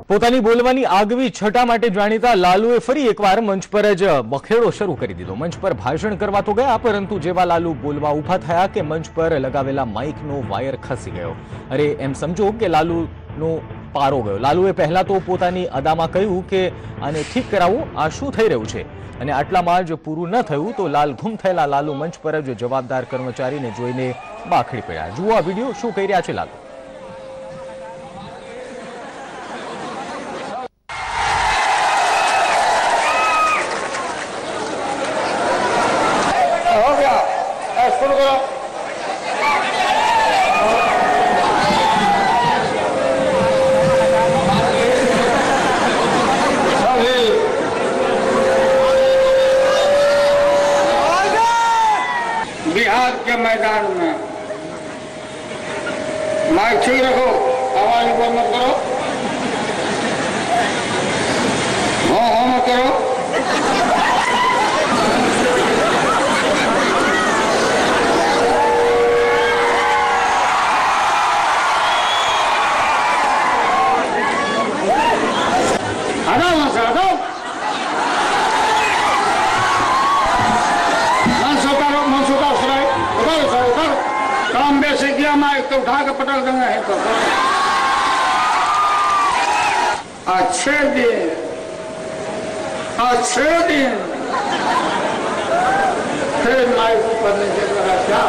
પોતાની બોલવાની આગવી છટા માટે જાણીતા લાલુએ ફરી એકવાર મંચ પર જ બખેડો શરૂ કરી દીધો। મંચ પર ભાષણ કરવા તો ગયા, પરંતુ જેવા લાલુ બોલવા ઊભા થયા કે મંચ પર લગાવેલા માઇકનો વાયર ખસી ગયો। અરે એમ સમજો કે લાલુનો પારો ગયો। લાલુએ પહેલા તો પોતાની અદામાં કહ્યું કે આને ઠીક કરાવો, આ શું થઈ રહ્યું છે, અને આટલામાં જ પૂરું ન થયું તો લાલઘુમ થયેલા લાલુ મંચ પર જ જવાબદાર કર્મચારીને જોઈને બાખડી પડ્યા। જુઓ આ વિડીયો, શું કહી રહ્યા છે લાલુ। बिहार के मैदान में माइक ठीक रखो, आवाज ऊपर मत करो, हो मत करो। हटाओ वहां से, हटाओ। काम बेसी किया, माइक तो उठा के पटक देंगे। है तो अच्छे दिन फिर माइक ऊपर नीचे करा क्या।